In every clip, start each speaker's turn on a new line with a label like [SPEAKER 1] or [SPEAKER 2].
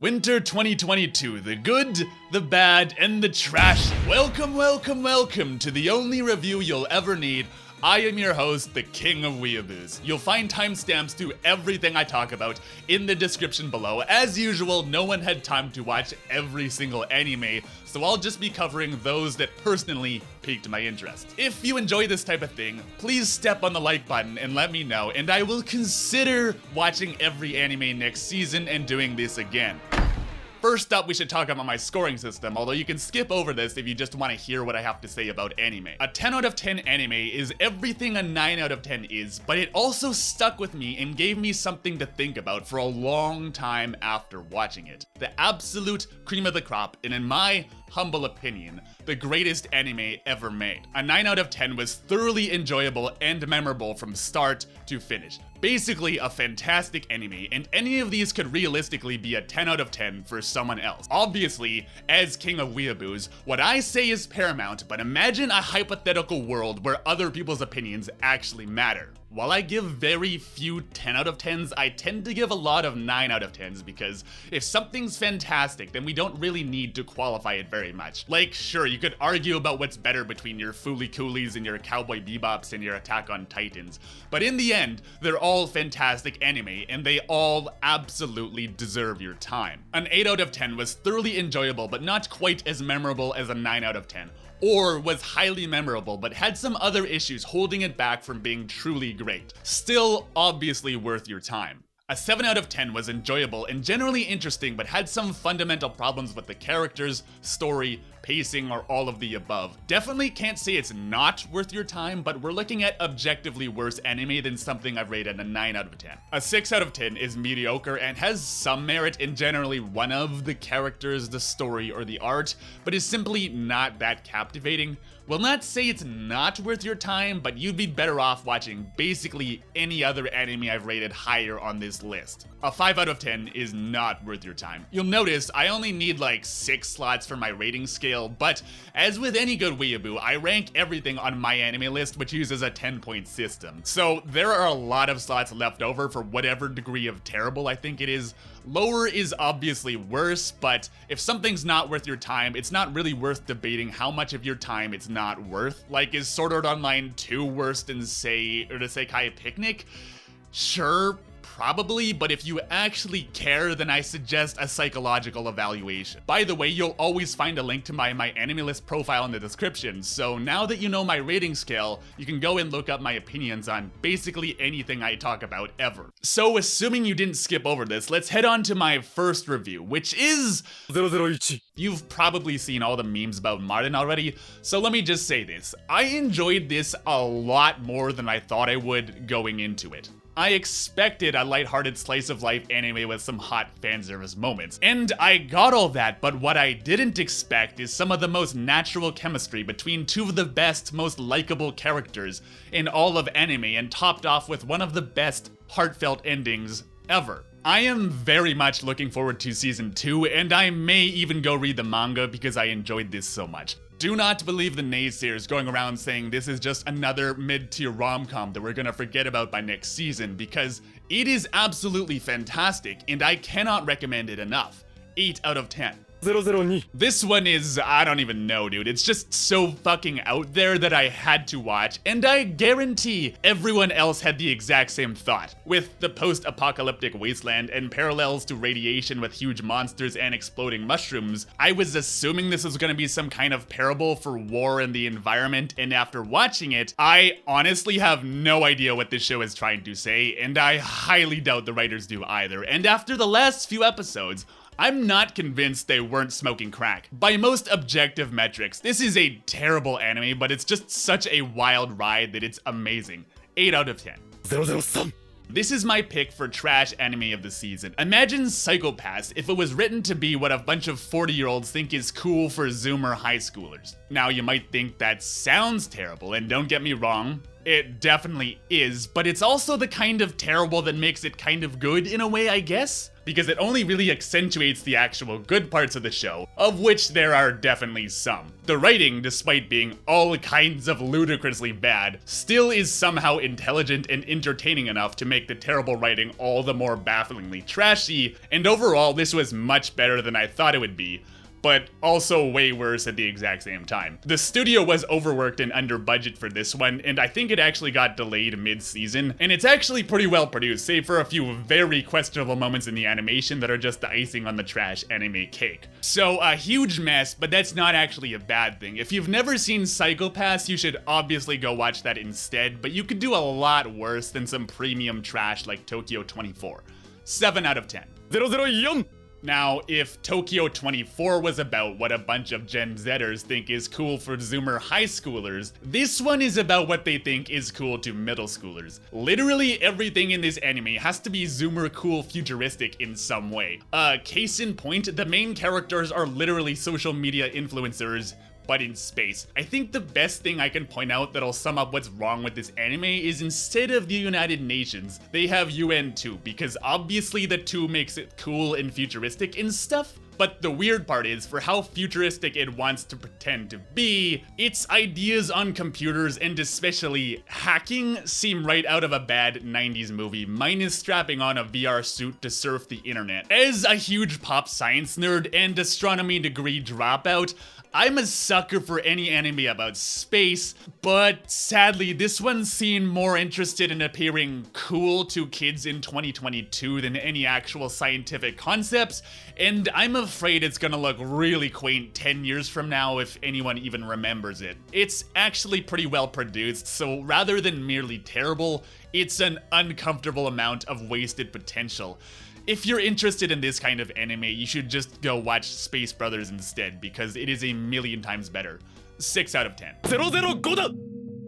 [SPEAKER 1] Winter 2022, the good, the bad, and the trash. Welcome, welcome, welcome to the only review you'll ever need. I am your host, the King of Weeaboos. You'll find timestamps to everything I talk about in the description below. As usual, no one had time to watch every single anime, so I'll just be covering those that personally piqued my interest. If you enjoy this type of thing, please step on the like button and let me know, and I will consider watching every anime next season and doing this again. First up, we should talk about my scoring system, although you can skip over this if you just want to hear what I have to say about anime. A 10 out of 10 anime is everything a 9 out of 10 is, but it also stuck with me and gave me something to think about for a long time after watching it. The absolute cream of the crop, and in my humble opinion, the greatest anime ever made. A 9 out of 10 was thoroughly enjoyable and memorable from start to finish. Basically a fantastic anime, and any of these could realistically be a 10 out of 10 for someone else. Obviously, as King of Weeaboos, what I say is paramount, but imagine a hypothetical world where other people's opinions actually matter. While I give very few 10 out of 10s, I tend to give a lot of 9 out of 10s because if something's fantastic, then we don't really need to qualify it very much. Like, sure, you could argue about what's better between your Fooly Coolies and your Cowboy Bebops and your Attack on Titans, but in the end, they're all fantastic anime and they all absolutely deserve your time. An 8 out of 10 was thoroughly enjoyable but not quite as memorable as a 9 out of 10. Or was highly memorable but had some other issues holding it back from being truly great. Still, obviously worth your time. A 7 out of 10 was enjoyable and generally interesting but had some fundamental problems with the characters, story, pacing, or all of the above. Definitely can't say it's not worth your time, but we're looking at objectively worse anime than something I've rated a 9 out of 10. A 6 out of 10 is mediocre and has some merit in generally one of the characters, the story, or the art, but is simply not that captivating. Will not say it's not worth your time, but you'd be better off watching basically any other anime I've rated higher on this list. A 5 out of 10 is not worth your time. You'll notice I only need like 6 slots for my rating scale, but as with any good weeaboo, I rank everything on my anime list, which uses a 10-point system. So there are a lot of slots left over for whatever degree of terrible I think it is. Lower is obviously worse, but if something's not worth your time, it's not really worth debating how much of your time it's not worth. Like, is Sword Art Online 2 worse than, say, or the Sekai Picnic? Sure, probably, but if you actually care, then I suggest a psychological evaluation. By the way, you'll always find a link to my anime list profile in the description, so now that you know my rating scale, you can go and look up my opinions on basically anything I talk about ever. So assuming you didn't skip over this, let's head on to my first review, which is
[SPEAKER 2] 001.
[SPEAKER 1] You've probably seen all the memes about Martin already, so let me just say this. I enjoyed this a lot more than I thought I would going into it. I expected a lighthearted slice of life anime with some hot fanservice moments, and I got all that, but what I didn't expect is some of the most natural chemistry between two of the best, most likable characters in all of anime, and topped off with one of the best heartfelt endings ever. I am very much looking forward to season 2, and I may even go read the manga because I enjoyed this so much. Do not believe the naysayers going around saying this is just another mid-tier rom-com that we're gonna forget about by next season, because it is absolutely fantastic and I cannot recommend it enough. 8 out of 10.
[SPEAKER 2] 002.
[SPEAKER 1] This one is, I don't even know, dude. It's just so fucking out there that I had to watch, and I guarantee everyone else had the exact same thought. With the post-apocalyptic wasteland and parallels to radiation with huge monsters and exploding mushrooms, I was assuming this was gonna be some kind of parable for war and the environment, and after watching it, I honestly have no idea what this show is trying to say, and I highly doubt the writers do either. And after the last few episodes, I'm not convinced they weren't smoking crack. By most objective metrics, this is a terrible anime, but it's just such a wild ride that it's amazing. 8 out of 10.
[SPEAKER 2] 003.
[SPEAKER 1] This is my pick for trash anime of the season. Imagine Psychopaths if it was written to be what a bunch of 40-year-olds think is cool for Zoomer high schoolers. Now you might think that sounds terrible, and don't get me wrong, it definitely is, but it's also the kind of terrible that makes it kind of good in a way, I guess. because it only really accentuates the actual good parts of the show, of which there are definitely some. The writing, despite being all kinds of ludicrously bad, still is somehow intelligent and entertaining enough to make the terrible writing all the more bafflingly trashy, and overall this was much better than I thought it would be, but also way worse at the exact same time. The studio was overworked and under budget for this one, and I think it actually got delayed mid-season, and it's actually pretty well produced, save for a few very questionable moments in the animation that are just the icing on the trash anime cake. So a huge mess, but that's not actually a bad thing. If you've never seen Psycho Pass, you should obviously go watch that instead, but you could do a lot worse than some premium trash like Tokyo 24. 7 out of 10.
[SPEAKER 2] 004
[SPEAKER 1] Now, if Tokyo 24 was about what a bunch of Gen Zers think is cool for Zoomer high schoolers, this one is about what they think is cool to middle schoolers. Literally everything in this anime has to be Zoomer cool futuristic in some way. Case in point, the main characters are literally social media influencers, but in space. I think the best thing I can point out that'll sum up what's wrong with this anime is instead of the United Nations, they have UN 2, because obviously the 2 makes it cool and futuristic and stuff. But the weird part is, for how futuristic it wants to pretend to be, its ideas on computers and especially hacking seem right out of a bad 90s movie, minus strapping on a VR suit to surf the internet. As a huge pop science nerd and astronomy degree dropout, I'm a sucker for any anime about space, but sadly this one seemed more interested in appearing cool to kids in 2022 than any actual scientific concepts, and I'm afraid it's gonna look really quaint 10 years from now if anyone even remembers it. It's actually pretty well produced, so rather than merely terrible, it's an uncomfortable amount of wasted potential. If you're interested in this kind of anime, you should just go watch Space Brothers instead, because it is a million times better. 6 out of 10.
[SPEAKER 2] 005だ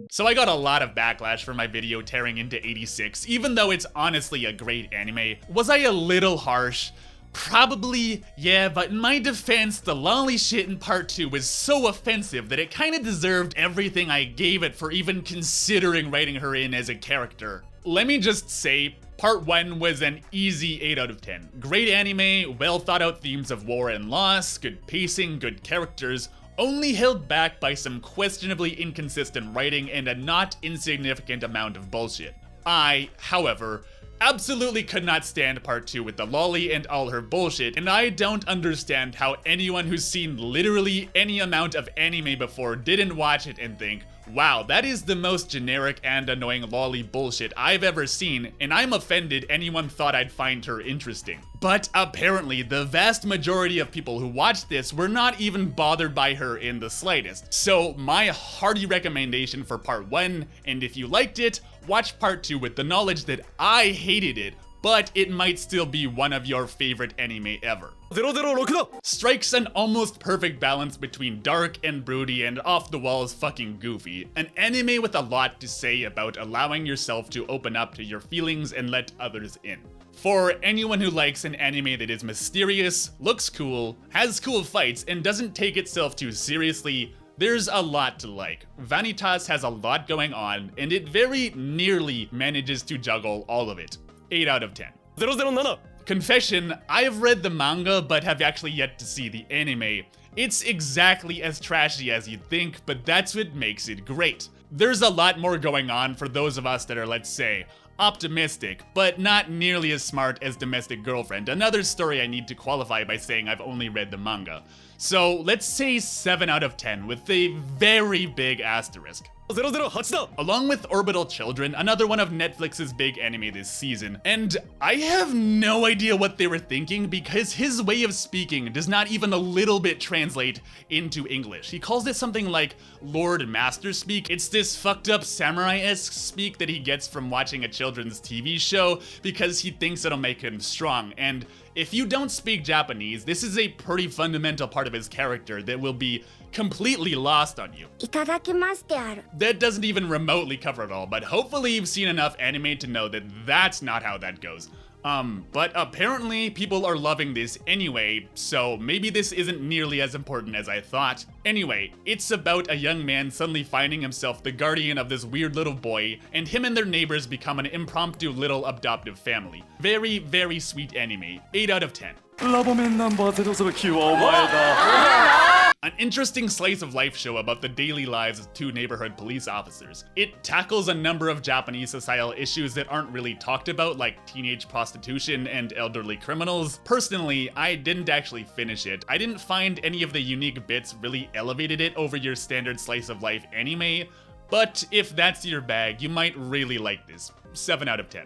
[SPEAKER 1] So I got a lot of backlash for my video tearing into 86, even though it's honestly a great anime. Was I a little harsh? Probably, yeah, but in my defense, the lolly shit in part 2 was so offensive that it kinda deserved everything I gave it for even considering writing her in as a character. Let me just say, Part 1 was an easy 8 out of 10. Great anime, well thought out themes of war and loss, good pacing, good characters, only held back by some questionably inconsistent writing and a not insignificant amount of bullshit. I, however, absolutely could not stand part 2 with the lolly and all her bullshit, and I don't understand how anyone who's seen literally any amount of anime before didn't watch it and think, wow, that is the most generic and annoying lolly bullshit I've ever seen, and I'm offended anyone thought I'd find her interesting. But apparently, the vast majority of people who watched this were not even bothered by her in the slightest. So my hearty recommendation for part 1, and if you liked it, watch part 2 with the knowledge that I hated it, but it might still be one of your favorite anime ever.
[SPEAKER 2] 006だ
[SPEAKER 1] Strikes an almost perfect balance between dark and broody and off the walls fucking goofy. An anime with a lot to say about allowing yourself to open up to your feelings and let others in. For anyone who likes an anime that is mysterious, looks cool, has cool fights, and doesn't take itself too seriously, there's a lot to like. Vanitas has a lot going on, and it very nearly manages to juggle all of it. 8 out of 10.
[SPEAKER 2] 007
[SPEAKER 1] Confession, I have read the manga but have actually yet to see the anime. It's exactly as trashy as you'd think, but that's what makes it great. There's a lot more going on for those of us that are, let's say, optimistic, but not nearly as smart as Domestic Girlfriend, another story I need to qualify by saying I've only read the manga. So let's say 7 out of 10 with a very big asterisk.
[SPEAKER 2] 008だ
[SPEAKER 1] Along with Orbital Children, another one of Netflix's big anime this season. And I have no idea what they were thinking because his way of speaking does not even a little bit translate into English. He calls it something like Lord Master speak. It's this fucked up samurai-esque speak that he gets from watching a children's TV show because he thinks it'll make him strong. And if you don't speak Japanese, this is a pretty fundamental part of his character that will be completely lost on you.
[SPEAKER 3] いただきますである
[SPEAKER 1] That doesn't even remotely cover it all, but hopefully you've seen enough anime to know that that's not how that goes. But apparently people are loving this anyway, so maybe this isn't nearly as important as I thought. Anyway, it's about a young man suddenly finding himself the guardian of this weird little boy, and him and their neighbors become an impromptu little adoptive family. Very, very sweet anime. 8 out of 10.
[SPEAKER 3] ラボ面ナンバー009はお前だ。
[SPEAKER 1] An interesting slice of life show about the daily lives of two neighborhood police officers. It tackles a number of Japanese societal issues that aren't really talked about, like teenage prostitution and elderly criminals. Personally, I didn't actually finish it. I didn't find any of the unique bits really elevated it over your standard slice of life anime, but if that's your bag, you might really like this. 7 out of 10.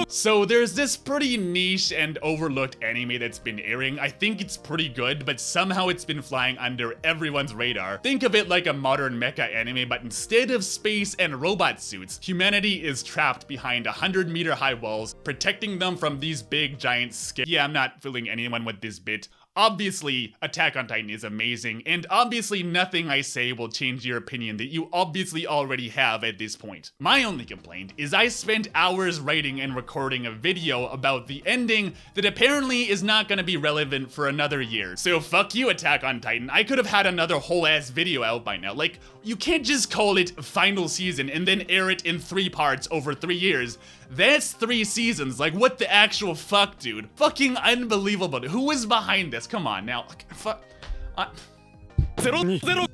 [SPEAKER 1] So there's this pretty niche and overlooked anime that's been airing. I think it's pretty good, but somehow it's been flying under everyone's radar. Think of it like a modern mecha anime, but instead of space and robot suits, humanity is trapped behind 100-meter high walls, protecting them from these big giant Yeah, I'm not fooling anyone with this bit. Obviously, Attack on Titan is amazing, and obviously nothing I say will change your opinion that you obviously already have at this point. My only complaint is I spent hours writing and recording a video about the ending that apparently is not gonna be relevant for another year. So fuck you, Attack on Titan. I could have had another whole ass video out by now. Like, you can't just call it final season and then air it in 3 parts over 3 years. That's 3 seasons. Like, what the actual fuck, dude? Fucking unbelievable. Who is behind this? Come on now.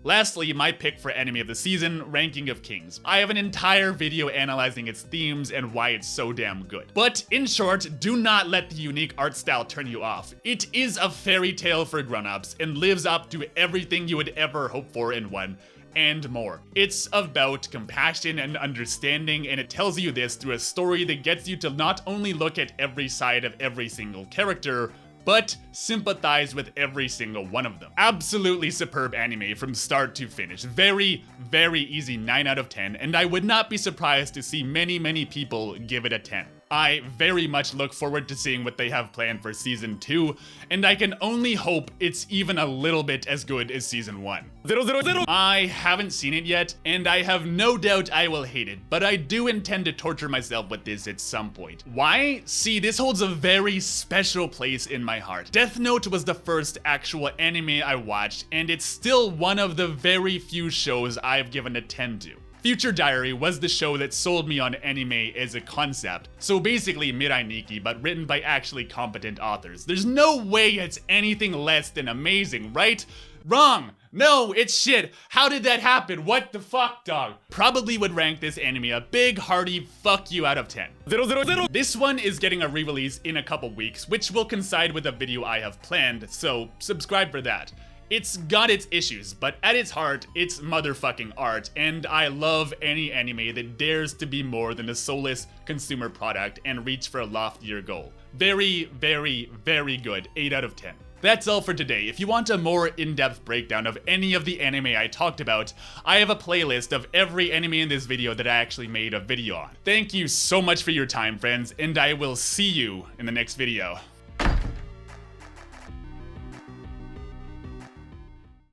[SPEAKER 1] Lastly, my pick for anime of the season, Ranking of Kings. I have an entire video analyzing its themes and why it's so damn good. But in short, do not let the unique art style turn you off. It is a fairy tale for grown-ups and lives up to everything you would ever hope for in one, and more. It's about compassion and understanding, and it tells you this through a story that gets you to not only look at every side of every single character, but sympathize with every single one of them. Absolutely superb anime from start to finish. Very, very easy 9 out of 10, and I would not be surprised to see many people give it a 10. I very much look forward to seeing what they have planned for season 2, and I can only hope it's even a little bit as good as season 1. 000. I haven't seen it yet, and I have no doubt I will hate it, but I do intend to torture myself with this at some point. Why? See, this holds a very special place in my heart. Death Note was the first actual anime I watched, and it's still one of the very few shows I've given a 10 to. Future Diary was the show that sold me on anime as a concept. So basically Mirai Nikki, but written by actually competent authors. There's no way it's anything less than amazing, right? Wrong! No, it's shit. How did that happen? What the fuck, dog? Probably would rank this anime a big hearty fuck you out of 10. 000. This one is getting a re-release in a couple weeks, which will coincide with a video I have planned, so subscribe for that. It's got its issues, but at its heart, it's motherfucking art, and I love any anime that dares to be more than a soulless consumer product and reach for a loftier goal. Very, very, very good. 8 out of 10. That's all for today. If you want a more in-depth breakdown of any of the anime I talked about, I have a playlist of every anime in this video that I actually made a video on. Thank you so much for your time, friends, and I will see you in the next video.